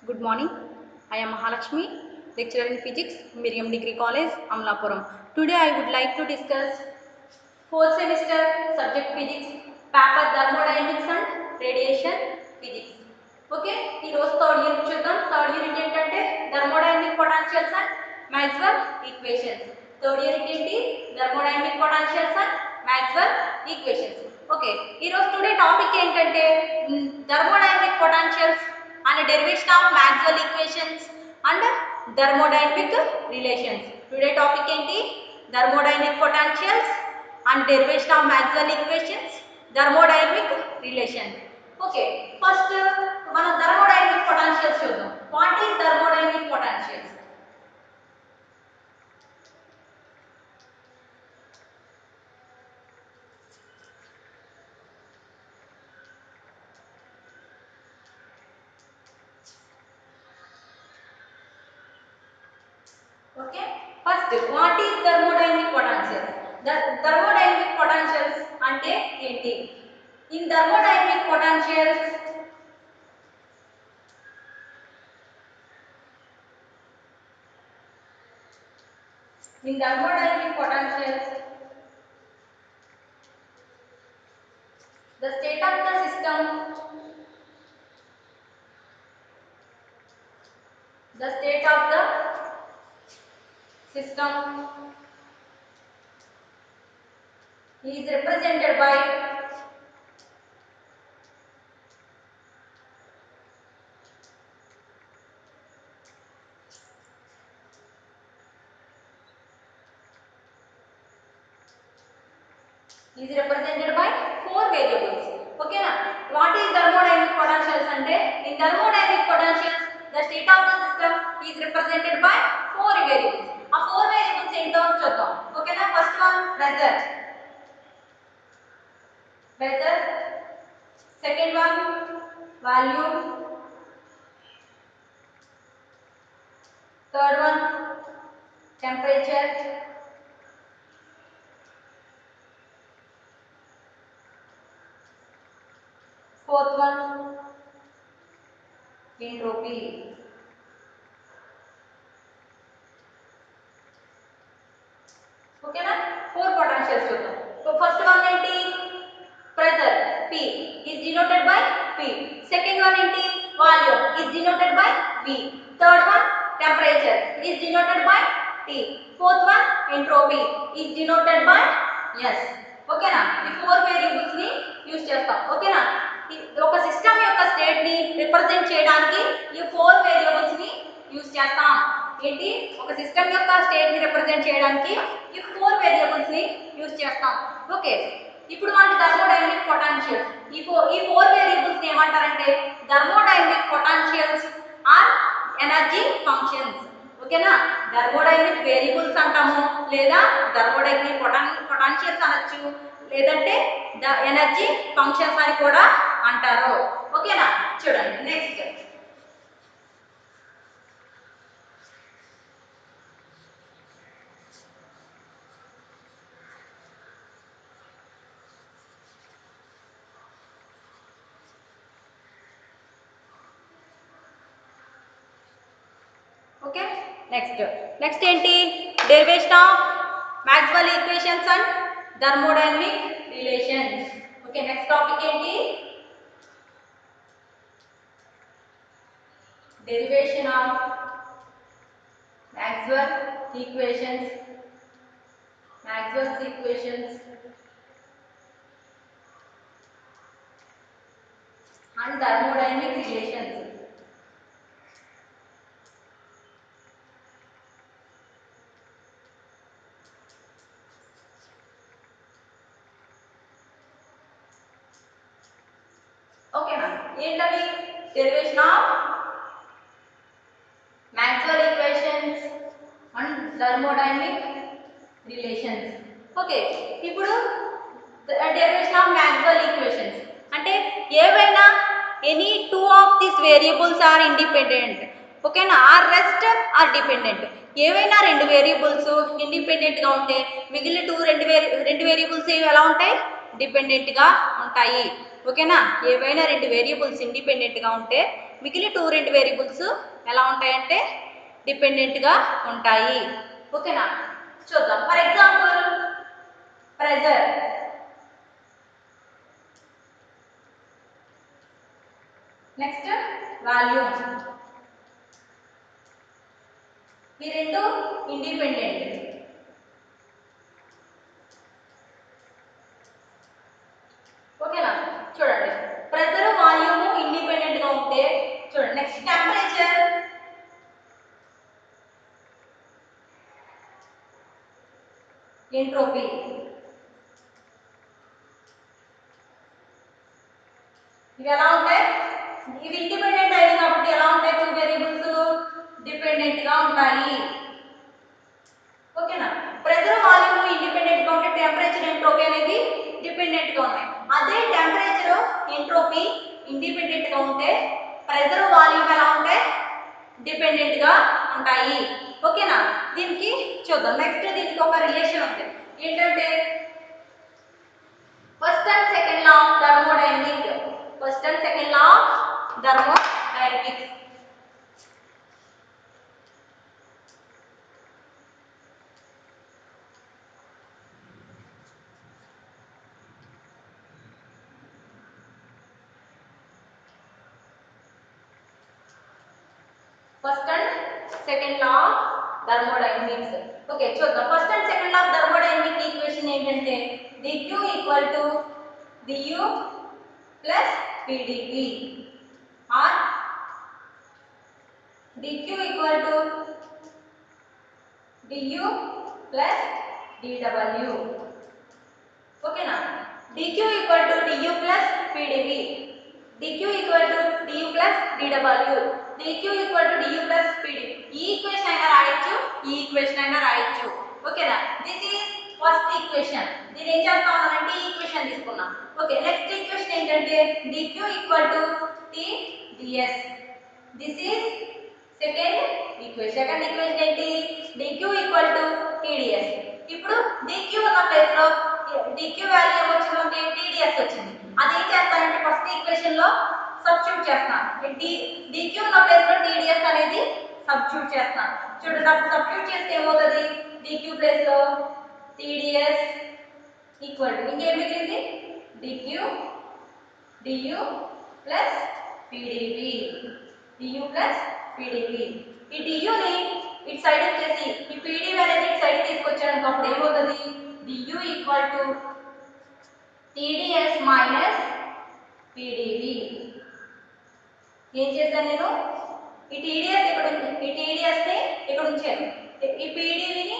Good morning. I am Mahalakshmi, lecturer in physics, Miriam Degree College, Amlapuram. Today I would like to discuss fourth semester subject physics, paper thermodynamics and radiation physics. Okay, ఈ రోజు third unit చూద్దాం. Third unit ఏంటంటే thermodynamic potentials and Maxwell equations. Third unit ఏంటి? Thermodynamic potentials and Maxwell equations. Okay, ఈ రోజు today topic ఏంటంటే thermodynamic potentials and derivation of Maxwell equations and thermodynamic relations. Today topic enti thermodynamic potentials and derivation of Maxwell equations, thermodynamic relations. Okay, first mana thermodynamic potentials chudam. What is thermodynamic potentials? Okay, first what is thermodynamic potentials? The thermodynamic potentials ante enti? In thermodynamic potentials the state of the system is represented by four variables. Okay na? What is thermodynamic potentials ante? In thermodynamic potentials the state of the system is represented by four variables. A four variables ento chuddam. Okay na? First one pressure. Second one volume. Third one temperature. Fourth one entropy. Okay na? Four potentials చూద్దాం. So first one ఏంటి? Pressure P is denoted by P. Second one ఏంటి? Volume is denoted by V. Third one temperature is denoted by T. Fourth one entropy is denoted by S. Okay na? ఈ four variables ని use చేస్తాం. Okay na? ఒక system యొక్క state ని represent చేయడానికి ఈ four variables ని use చేస్తాం. ఏంటి? ఒక సిస్టమ్ యొక్క స్టేట్ ని రిప్రజెంట్ చేయడానికి ఈ ఫోర్ వేరియబుల్స్ ని యూస్ చేస్తాం. ఓకే, ఇప్పుడు మనకి థర్మోడైనమిక్ పొటెన్షియల్స్ ఈ ఫోర్ వేరియబుల్స్ ని ఏమంటారంటే thermodynamic potentials are energy functions. ఓకేనా? థర్మోడైనమిక్ వేరియబుల్స్ అంటాము, లేదా థర్మోడైనమిక్ పొటెన్షియల్స్ అనొచ్చు, లేదంటే ఎనర్జీ ఫంక్షన్స్ అని కూడా అంటారు. ఓకేనా? చూడండి నెక్స్ట్. ఓకే, నెక్స్ట్ ఏంటి? Derivation of Maxwell equations and thermodynamic relations. Okay, next topic ఏంటి? Derivation of Maxwell equations and thermodynamic relations. Okay na? ఏంటవి? Derivation of Maxwell equations and thermodynamic relations. Okay, ఇప్పుడు derivation of Maxwell equations అంటే ఏవైనా any two of this variables are independent. ఓకేనా? Or rest are dependent. ఏవైనా రెండు variables ఇండిపెండెంట్గా ఉంటే మిగిలిన రెండు వేరియబుల్స్ ఎలా ఉంటాయి? డిపెండెంట్గా ఉంటాయి. ఓకేనా? ఏవైనా రెండు వేరియబుల్స్ ఇండిపెండెంట్గా ఉంటే మిగిలిన రెండు వేరియబుల్స్ ఎలా ఉంటాయంటే డిపెండెంట్గా ఉంటాయి. ఓకేనా, చూద్దాం. For example pressure, next volume. ఈ రెండు ఇండిపెండెంట్. ఓకేనా, చూడండి. ప్రెజర్ వాల్యూమ్ ఇండిపెండెంట్ గా ఉంటే చూడండి. Next temperature, entropy. ఇవి ఎలా ఉంటాయి? ఇవి ఇండిపెండెంట్ అయింది కాబట్టి ఎలా ఉంటాయి? టూ వేరియబుల్స్ డిపెండెంట్ గా ఉంటాయి. ఓకేనా, ప్రెజర్ వాల్యూమ్ ఇండిపెండెంట్ గా ఉంటే టెంపరేచర్ ఎంట్రోపీ అనేది డిపెండెంట్ గా ఉన్నాయి. అదే టెంపరేచర్ ఎంట్రోపీ ఇండిపెండెంట్ గా ఉంటే ప్రెజర్ వాల్యూమ్ ఎలా ఉంటాయి? డిపెండెంట్ గా ఉంటాయి. ఓకేనా, దీనికి చూద్దాం. నెక్స్ట్ దీనికి ఒక రిలేషన్ ఉంది. ఏంటంటే first and second law of thermodynamic. First and second law of thermodynamics. First and second law of thermodynamics. Okay, చూద్దాం. First and second law of thermodynamic equation ఏంటంటే dq equal to du plus pdv or dq equal to du plus dw. ఓకేనా, dq equal to du plus pdv, dq equal to du plus dw, dq equal to du plus pdv. ఈ equation అయినా రాయొచ్చు, ఈ equation అయినా రాయొచ్చు. ఓకేనా, this is first equation. నేను ఏం చేస్తానంటే ఈ ఈక్వేషన్ తీసుకున్నా. ఓకే, నెక్స్ట్ ఈక్వేషన్ ఏంటంటే dq equal to t ds. This is second equation. Second equation ఏంటి? dq equal to tds. ఇప్పుడు dq ఉన్న ప్లేస్ లో dq వాల్యూ ఏమొచ్చింది మనకి? tds వచ్చింది. అదేం చేస్తానంటే ఫస్ట్ ఈక్వేషన్ లో సబ్స్టిట్యూట్ చేస్తాను. dq ఉన్న ప్లేస్ లో tds అనేది సబ్స్టిట్యూట్ చేస్తాను. చూడండి, అప్పుడు సబ్స్టిట్యూట్ చేస్తే ఏమవుతుంది? dq ప్లేస్ లో tds ఈక్వల్ టు ఇంకేం మిగిలింది? dq du plus pdv, du plus pdv. ఈ du ని ఇటు సైడ్ వచ్చేసి ఈ pdv అనేది ఇటు సైడ్ తీసుకొచ్చాను. అప్పుడు ఏమవుతుంది? du equal to tds minus pdv. ఏం చేశాను నేను? ఈ tds ఇక్కడ ఈ tds ని ఇక్కడ ఉంచాను. ఈ pdv ని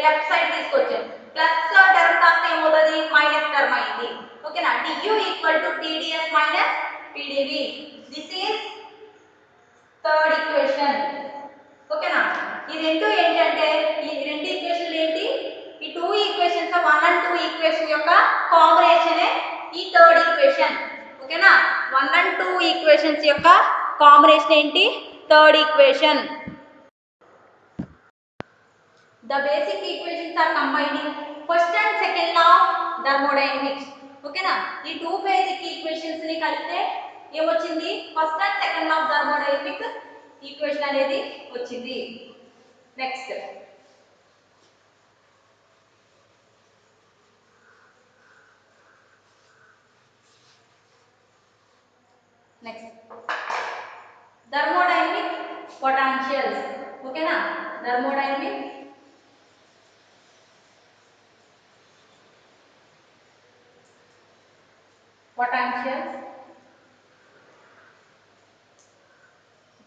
లెఫ్ట్ సైడ్ తీసుకొచ్చాను. ప్లస్ టర్మ్ కాస్త ఏమవుతుంది? మైనస్ టర్మ్ అయింది. ఓకేనా, du equal to tds minus pdv. This is third equation. ఓకేనా, ఈ రెండు ఏంటంటే ఈ రెండు ఈక్వేషన్లు ఏంటి? ఈ టూ ఈక్వేషన్స్ 1 and 2 ఈక్వేషన్ యొక్క కాంబినేషనే ఈ థర్డ్ ఈక్వేషన్. ఓకేనా, 1 and 2 ఈక్వేషన్స్ యొక్క కాంబినేషన్ ఏంటి? Third equation. The basic equations are combining first and second law of thermodynamics. ఓకేనా, ఈ టూ బేసిక్ ఈక్వేషన్స్ ని కలిపితే ఏమొచ్చింది? First and second law of thermodynamic equation అనేది వచ్చింది. Next thermodynamic potentials. ఓకేనా, thermodynamic potentials.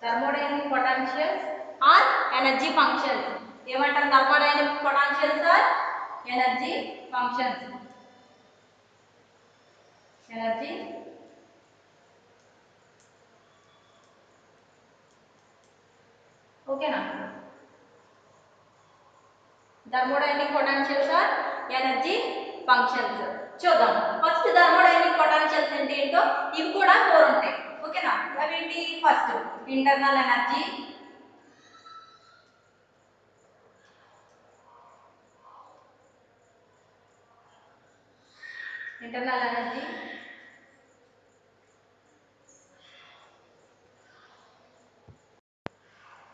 Thermodynamic potentials are energy functions. ఏమంటారు? Thermodynamic potentials are energy functions. Energy ఓకేనా, thermodynamic potentials are energy functions. చూద్దాం. First thermodynamic potentials అంటే ఏంటో. ఇవి కూడా 4 ఉంటాయి. ఓకేనా, అవేంటి? First internal energy, internal energy,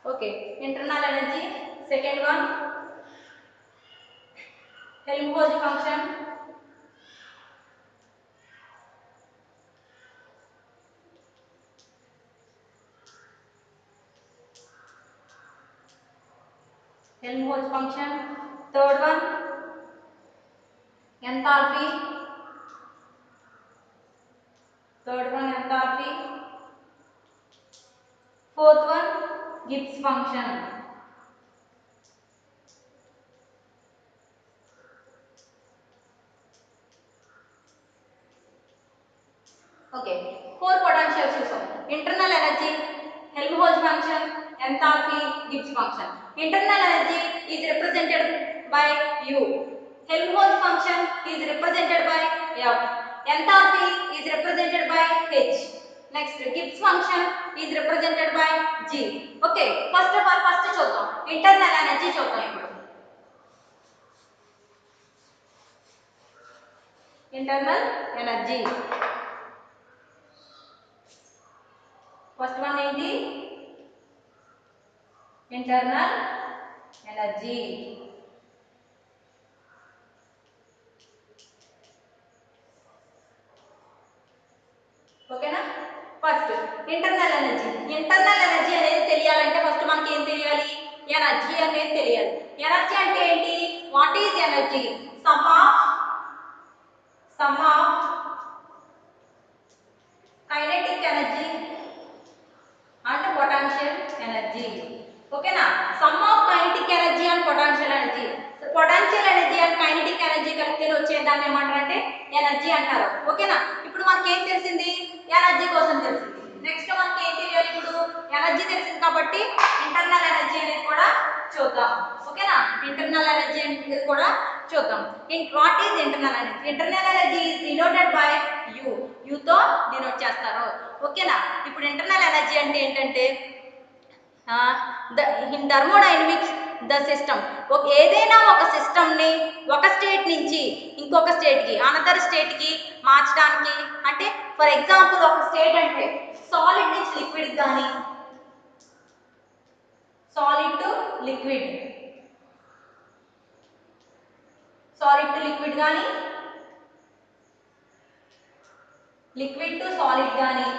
Okay, internal energy. Second one, Helmholtz function. Helmholtz function. Third one, enthalpy. Third one, enthalpy. Fourth one, Gibbs function. Okay, four potentials చూసాం. Internal energy, Helmholtz function, enthalpy, Gibbs function. Internal energy is represented by U. Helmholtz function is represented by F. Enthalpy is represented by H. Next, Gibbs function is represented by G. Okay, first of all, first చూద్దాం. Internal energy చూద్దాం ఇప్పుడు. Internal energy. First one ఏంటి? Internal energy. ఓకేనా? First internal energy. Internal energy అనేది తెలియాలంటే first మనకి ఏం తెలియాలి? ఎనర్జీ అనేది తెలియాలి. ఎనర్జీ అంటే ఏంటి? What is energy? Sum of kinetic energy and potential energy. ఓకేనా? Sum of kinetic energy and potential energy. Potential energy and kinetic energy కలిపితే వచ్చే దాన్ని ఏమంటారంటే ఎనర్జీ అంటారు. ఓకేనా? ఇప్పుడు మనకి ఏం తెలిసింది? ఎనర్జీ కోసం తెలిసింది. నెక్స్ట్ మనకి ఏం తెలియాలి? ఇప్పుడు ఎనర్జీ తెలిసింది కాబట్టి ఇంటర్నల్ ఎనర్జీ అనేది కూడా చూద్దాం. ఓకేనా? ఇంటర్నల్ ఎనర్జీ అనేది కూడా చూద్దాం. What is internal energy? Internal energy is denoted by U. యుతో డినోట్ చేస్తారు. ఓకేనా? ఇప్పుడు ఇంటర్నల్ ఎనర్జీ అంటే ఏంటంటే ఇన్ థర్మోడైనమిక్స్ ద సిస్టమ్. ఏదైనా ఒక సిస్టమ్ని ఒక స్టేట్ నుంచి ఇంకొక స్టేట్కి అనదర్ స్టేట్కి మార్చడానికి, అంటే ఫర్ ఎగ్జాంపుల్ ఒక స్టేట్ అంటే సాలిడ్ నుంచి లిక్విడ్ కానీ, solid to liquid, solid to liquid కానీ, లిక్విడ్ టు సాలిడ్ కానీ,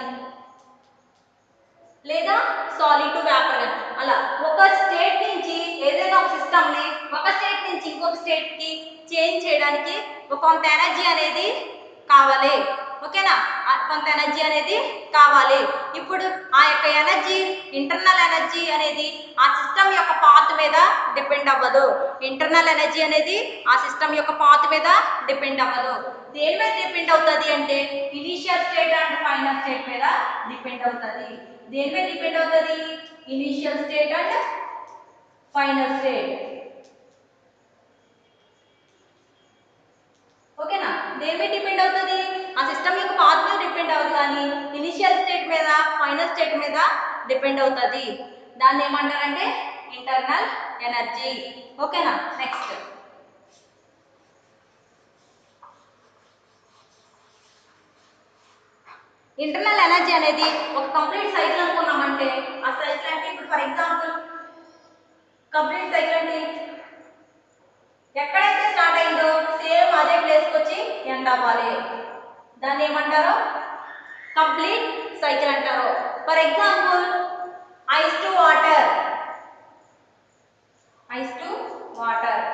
లేదా సాలిడ్ టు వేపర్ కానీ, అలా ఒక స్టేట్ నుంచి ఏదైనా ఒక సిస్టమ్ని ఒక స్టేట్ నుంచి ఇంకొక స్టేట్కి చేంజ్ చేయడానికి కొంత ఎనర్జీ అనేది కావాలి. ఓకేనా? కొంత ఎనర్జీ అనేది కావాలి. ఇప్పుడు ఆ యొక్క ఎనర్జీ, ఇంటర్నల్ ఎనర్జీ అనేది ఆ సిస్టమ్ యొక్క పాత్ మీద డిపెండ్ అవ్వదు. ఇంటర్నల్ ఎనర్జీ అనేది ఆ సిస్టమ్ యొక్క పాత్ మీద డిపెండ్ అవ్వదు. దేని మీద డిపెండ్ అవుతుంది అంటే initial state and final state మీద డిపెండ్ అవుతుంది. దేని మీద డిపెండ్ అవుతుంది? Initial state and final state. ఓకేనా? దేని మీద డిపెండ్ అవుతుంది? ఆ సిస్టమ్ యొక్క పాత్ మీద డిపెండ్ అవ్వదు, కానీ ఇనిషియల్ స్టేట్ మీద ఫైనల్ స్టేట్ మీద డిపెండ్ అవుతుంది. దాన్ని ఏమంటారంటే ఇంటర్నల్ ఎనర్జీ. ఓకేనా? నెక్స్ట్ ఇంటర్నల్ ఎనర్జీ అనేది ఒక కంప్లీట్ సైకిల్ అనుకున్నామంటే ఆ సైకిల్ అంటే ఇప్పుడు ఫర్ ఎగ్జాంపుల్ కంప్లీట్ సైకిల్ అంటే ఎక్కడైతే స్టార్ట్ అయిందో సేమ్ అదే ప్లేస్కి వచ్చి ఎండ్ అవ్వాలి. దాన్ని ఏమంటారు? కంప్లీట్ సైకిల్ అంటారు. For example ice to water, ice to water,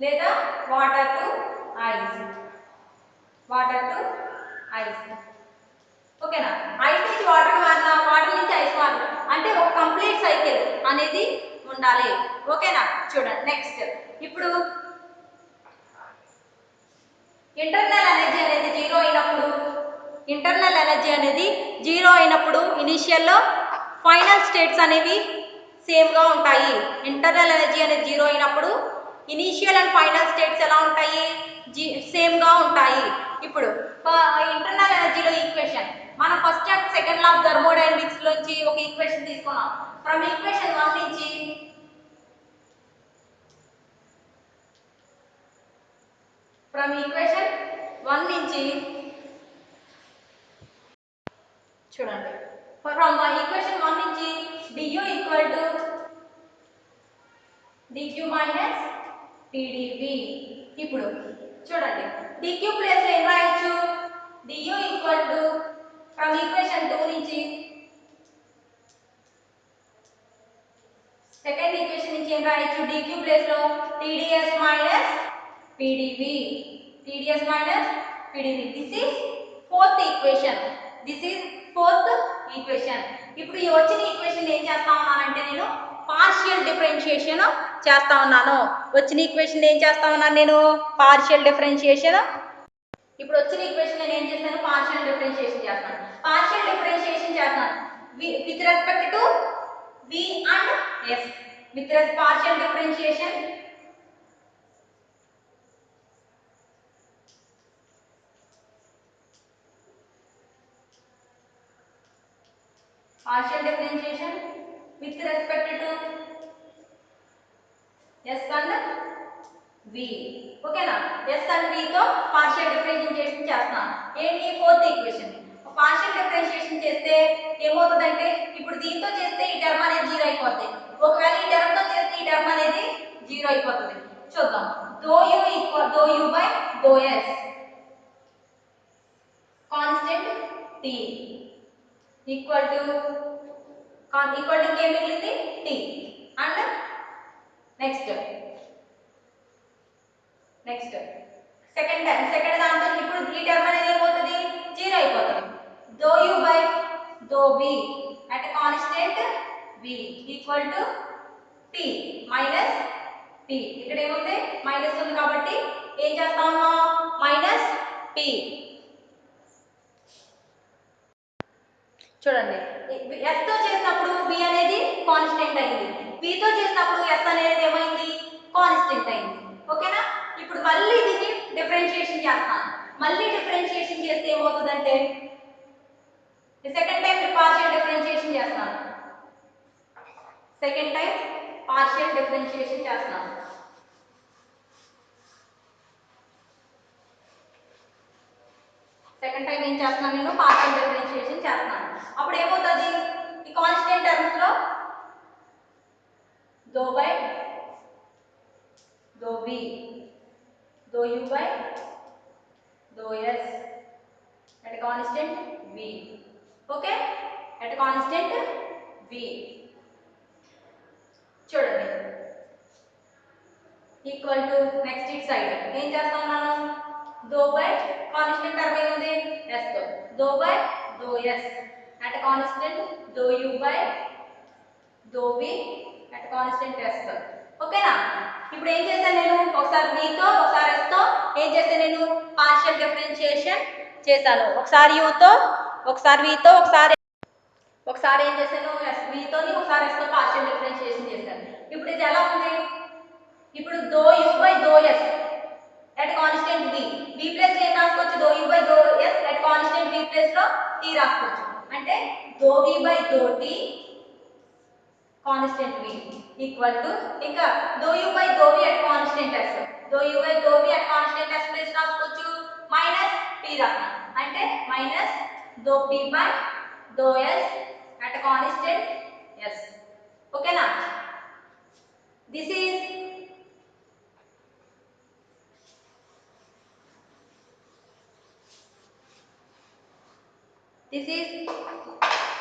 లేదా water to ice, water to ice. ఓకేనా? ఐస్ నుంచి వాటర్ మారినా, వాటర్ నుంచి ఐస్ మారినా, అంటే ఒక కంప్లీట్ సైకిల్ అనేది ఉండాలి. ఓకేనా? చూడండి నెక్స్ట్. ఇప్పుడు ఇంటర్నల్ ఎనర్జీ అనేది జీరో అయినప్పుడు, ఇంటర్నల్ ఎనర్జీ అనేది జీరో అయినప్పుడు ఇనీషియల్లో ఫైనల్ స్టేట్స్ అనేవి సేమ్గా ఉంటాయి. ఇంటర్నల్ ఎనర్జీ అనేది జీరో అయినప్పుడు ఇనీషియల్ అండ్ ఫైనల్ స్టేట్స్ ఎలా ఉంటాయి? సేమ్గా ఉంటాయి. ఇప్పుడు ఇంటర్నల్ ఎనర్జీలో ఈక్వేషన్ మనం first and second law of thermodynamics లోంచి ఒక ఈక్వేషన్ తీసుకున్నాం. ఫ్రమ్ ఈక్వేషన్ 1 నుంచి చూడండి ఫ్రమ్ ఈక్వేషన్ 1 నుంచి du equal to dq minus pdv. ఇప్పుడు చూడండి dq ప్లేస్ లో ఏం రాయొచ్చు, du equal to from equation 2 నుంచి సెకండ్ ఈక్వేషన్ నుంచి ఏం రాయొచ్చు, dq ప్లేస్ లో tds minus pdv, tds minus pdv. This is fourth equation, this is fourth equation. ఇప్పుడు ఈ వచ్చిన ఈక్వేషన్ ఏం చేస్తా ఉన్నానంటే నేను పార్షియల్ డిఫరెన్షియేషన్ చేస్తా ఉన్నాను. వచ్చిన ఈక్వేషన్ ఏం చేస్తా ఉన్నాను నేను, పార్షియల్ డిఫరెన్షియేషన్. ఇప్పుడు వచ్చిన ఈక్వేషన్ నేను ఏం చేస్తాను, పార్షియల్ డిఫరెన్షియేషన్ చేస్తాను. పార్షియల్ డిఫరెన్షియేషన్ చేస్తాను with respect to v and s. With partial differentiation with respect to s and v. ఓకేనా, s and v తో పార్షియల్ డిఫరెన్షియేషన్ చేస్తాను. ఏంటి, ఫోర్త్ ఈక్వేషన్. పార్షియల్ డిఫరెన్షియేషన్ చేస్తే ఏమవుతుందంటే ఇప్పుడు దీంతో చేస్తే ఈ టర్మ్ అనేది జీరో అయిపోతుంది. ఒకవేళ ఈ టర్మ్ తో చేస్తే ఈ టర్మ్ అనేది జీరో అయిపోతుంది. చూద్దాం. దో u బై దో s constant t equal to ఏం మిగిలింది, t. అండ్ నెక్స్ట్ సెకండ్ దాంతో ఇప్పుడు ఈ టర్మ్ అనేది ఏమవుతుంది, జీరో అయిపోతుంది. దో u బై దో v at constant v equal to t minus p. ఇక్కడ ఏముంది, మైనస్ ఉంది కాబట్టి ఏం చేస్తా ఉన్నాం, మైనస్ p. చూడండి, s తో చేసినప్పుడు v అనేది కాన్స్టెంట్ అయింది, p తో చేసినప్పుడు s అనేది ఏమైంది, కాన్స్టెంట్ అయింది. ఓకేనా, ఇప్పుడు మళ్ళీ దీన్ని డిఫరెన్షియేషన్ చేస్తాను. మళ్ళీ డిఫరెన్షియేషన్ చేస్తే ఏమవుతుందంటే సెకండ్ టైం పార్షియల్ డిఫరెన్షియేషన్ చేస్తాను. సెకండ్ టైం పార్షియల్ డిఫరెన్షియేషన్ చేస్తాను. సెకండ్ టైం ఏం చేస్తున్నాను, నేను పార్షియల్ డిఫరెన్షియేషన్ చేస్తున్నాను. అప్పుడు ఏమవుతుంది, ఈ కాన్స్టెంట్ టర్మ్స్ లో దో బై దో v దో u బై దో s at constant v. Okay, at constant v. చూడండి, equal to next it side ఏం చేస్తా ఉన్నాను, దో బై కాన్స్టెంట్ టర్మ్ ఏముంది s తో, దో బై దో s at constant దో u బై దో v at constant s తో. ఓకేనా, ఇప్పుడు ఏం చేశాను నేను, ఒకసారి v తో ఒకసారి s తో ఏం చేశాను నేను, పార్షియల్ డిఫరెన్షియేషన్ చేశాను. ఒకసారి u తో ఒకసారి v తో ఒకసారి ఏం చేశాను, v తోని ఒకసారి s తో పార్షియల్ డిఫరెన్షియేషన్ చేశాను. ఇప్పుడు ఇది ఎలా ఉంది, ఇప్పుడు దో u బై దో s at constant v. v plus ఏం రాసుకోవచ్చు, దో u బై దో s at constant v plus లో t రాసుకోవచ్చు. అంటే దో v by though t constant v equal to ఇంకా దో u బై దో v at constant s, though u by దో v at constant s plus రాసుకోవచ్చు, మైనస్ p రాస్తాను. అంటే మైనస్ దో p బై దో s అట్ కాన్స్టెంట్ s. ఓకేనా, this is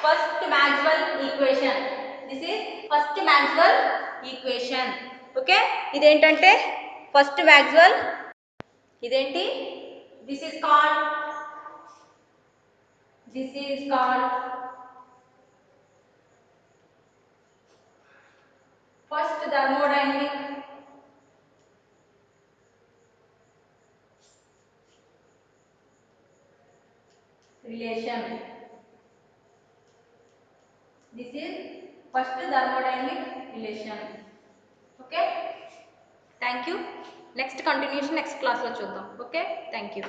first Maxwell equation. This is first Maxwell equation. Okay, ఇదేంటంటే first Maxwell, ఇదేంటి, this is called first thermodynamic relation. This is first thermodynamic relation. Okay, thank you. Next continuation next class lo chuddam. Okay, thank you.